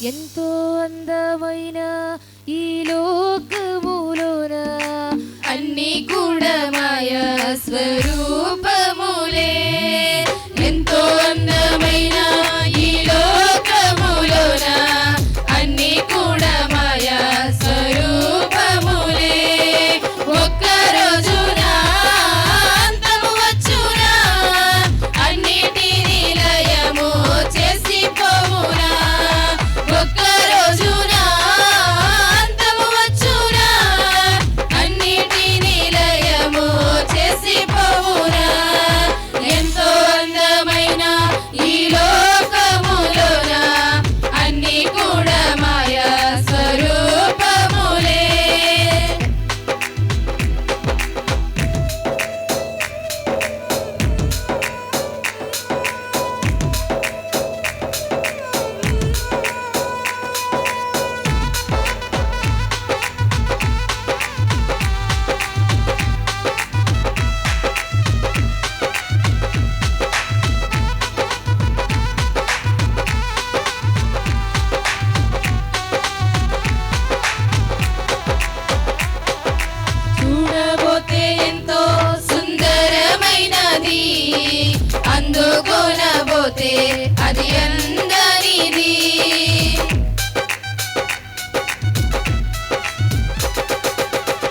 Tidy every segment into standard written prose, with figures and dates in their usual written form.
ఎంతో అందమైన ఈ లోకములోన అన్ని కూడా మాయా స్వరూపములే. ఎంతో అందమైన ఈ లోకములోన అన్ని కూడా మాయా స్వరూపములే. ఒక్క రోజున అంతము వచ్చునా, అన్నిటినీ లయము చేసి పోవునా. ఒక్క రోజున అంతము వచ్చునా, అన్నిటినీ లయము చేసి పోవునా. ఎంతో అందమైన ఈ లోకములోన అన్ని కూడా మాయా స్వరూపములే. చూడబోతే ఎంతో సుందరమైనది, అందుకొనబోతే అది అందరిది.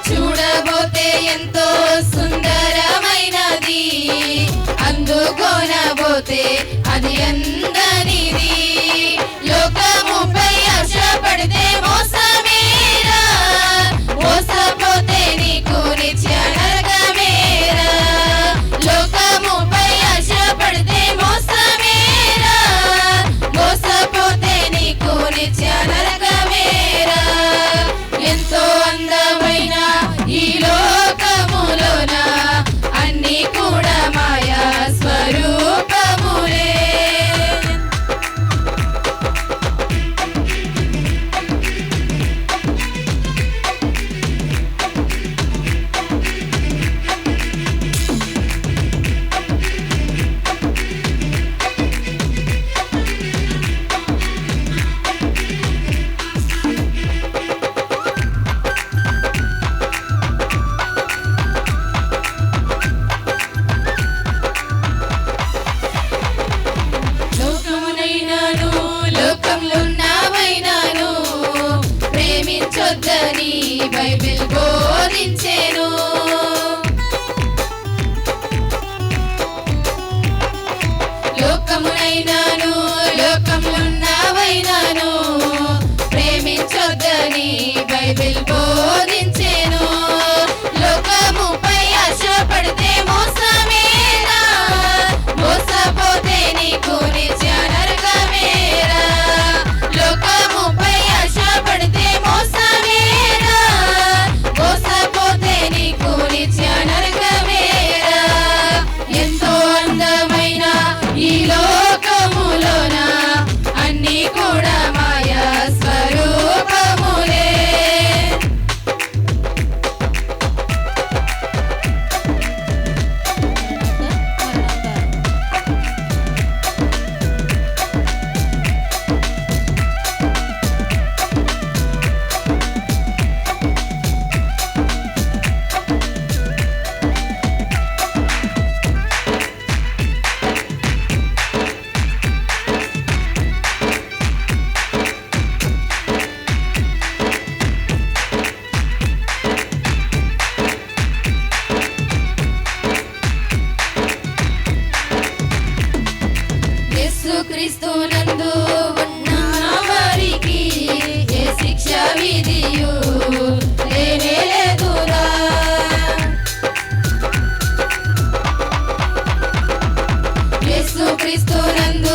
చూడబోతే ఎంతో సుందరమైనది, అందుకొనబోతే అది అందరిది. లోకముపై ఆశపడితే మోసమేరా, మోసపోతే నీకు నిత్య నరకమేరా. లోకముపై ఆశపడితే మోసమేరా, మోసపోతే నీకు నిత్య నరకమేరా. ఎంతో అందమైన ఈ లోకములోన అన్ని కూడా మాయా స్వరూపములే. లోకమునైనాను లోకంలోన్నావైనాను ప్రేమించొద్దని బైబిల్ బోధించెను. లోకమునైనాను లోకంలోన్నావైనాను ప్రేమించొద్దని బైబిల్ బోధించెను. లోకముపై ఆశపడితే మోసమేరా, మోసపోతే నీకు నిత్య నరకమేరా. లోకముపై ఆశపడితే మోసమేరా, మోసపోతే నీకు నిత్య నరకమేరా. ఎంతో అందమైన ఈ లోకములోన అన్ని కూడా మాయా స్వరూపములే. యేసుక్రీస్తునందు ఉన్న వారికి ఏ శిక్ష విధియు లేనే లేదురా. యేసుక్రీస్తునందు